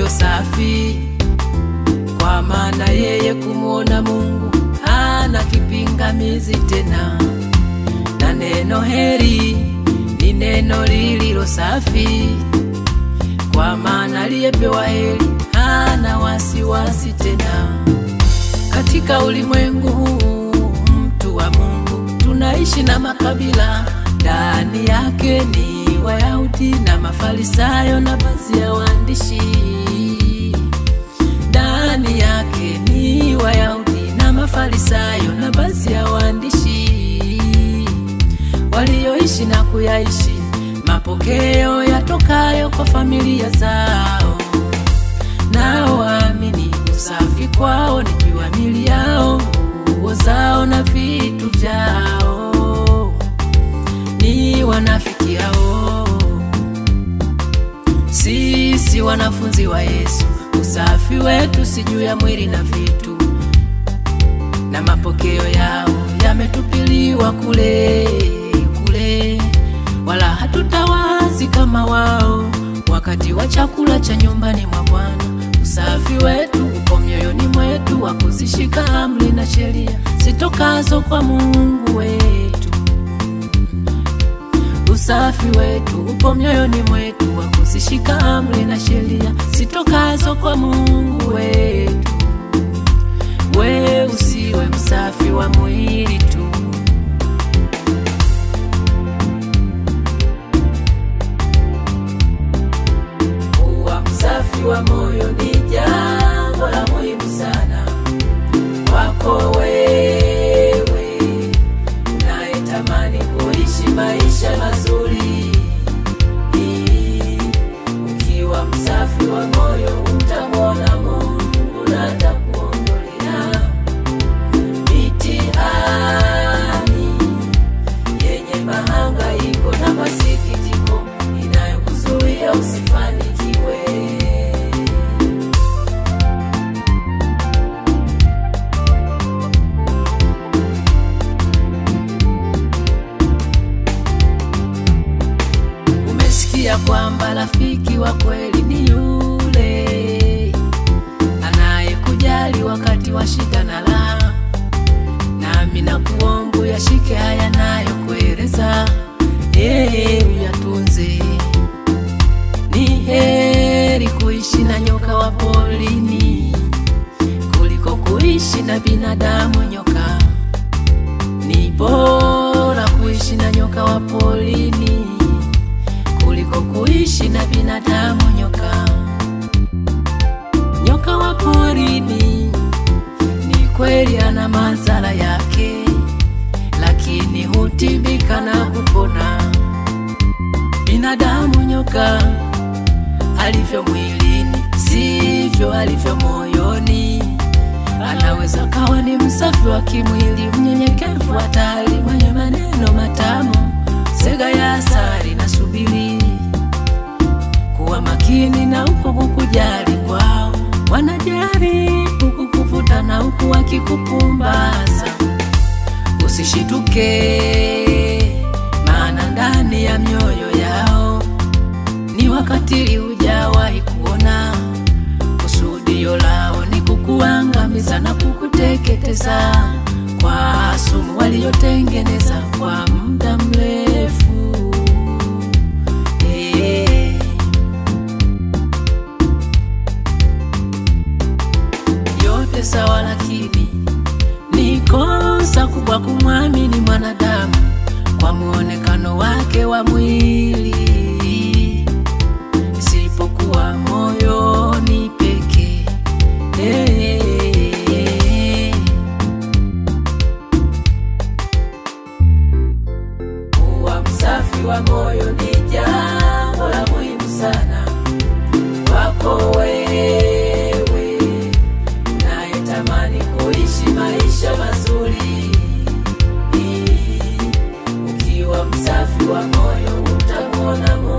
lililo safi, kwa maana yeye kumuona Mungu hana kipingamizi tena. Na neno heri ni neno lililo safi, kwa maana aliyepewa heri hana wasiwasi tena. Katika ulimwengu huu mtu wa Mungu, tunaishi na makabila, ndani yake ni Wayahudi na Mafarisayo na baadhi ya waandishi. Ndani yake ni Wayahudi na Mafarisayo na baadhi ya waandishi, walioishi na kuyaishi mapokeo yatokayo kwa familia zao. Nao waamini usafi kwao ni juu ya miili yao, nguo zao na vitu vyao ni wanafiki hao. Sisi wanafunzi wa Yesu, usafi wetu si juu ya mwili na vitu, na mapokeo yao yametupiliwa kule kule, wala hatutawazi kama wao wakati wa chakula cha nyumbani mwa Bwana. Usafi wetu upo mioyoni mwetu, wa kuzishika amri na sheria zitokazo kwa Mungu wetu. Usafi wetu upo mioyoni mwetu, wa kuzishika amri na sheria zitokazo kwa Mungu wetu. We usiwe msafi wa mwili tu, uwa msafi wa moyo ni jambo la muhimu sana kwako wewe unayetamani kuishi maisha mazuri. Ukiwa msafi wa moyo utamwona Mungu na atakuondolea mitihani yenye mahangaiko na masikitiko inayokuzuia usifanikiwe. Umesikia kwamba rafiki wa kweli ni yule anayekujali wakati wa shida na raha, nami nakuomba uyashike haya nayokueleza, uyatunze. Ni heri kuishi na nyoka wa porini kuliko kuishi na binadamu nyoka. Ni bora kuishi na nyoka wa porini kuliko kuishi na binadamu nyoka. Nyoka wa porini ni kweli ana madhara yake, lakini hutibika na kupona. Binadamu nyoka alivyo mwilini sivyo alivyo moyoni. Anaweza kawa ni msafi wa kimwili, mnyenyekevu, hatari, mwenye maneno matamu, sega ya asali na subiri. Kuwa makini na uko kukujali kwao, wanajaribu kukuvuta na uko wakikupumbaza. Usishituke, maana ndani ya mioyo yao ni wakatili hujawahi kuona. Kusudio lao ni kukuangamiza na kukuteketeza kwa sumu waliotengeneza kwa muda mrefu. Yote sawa, lakini ni kosa kubwa kumwamini mwanadamu kwa muonekano wake wa mwili, isipokuwa moyoni pekee. Kuwa msafi wa moyo ni jambo la muhimu sana kwako wewe unayetamani kuishi maisha mazuri. Ukiwa msafi wa moyo utamwona Mungu.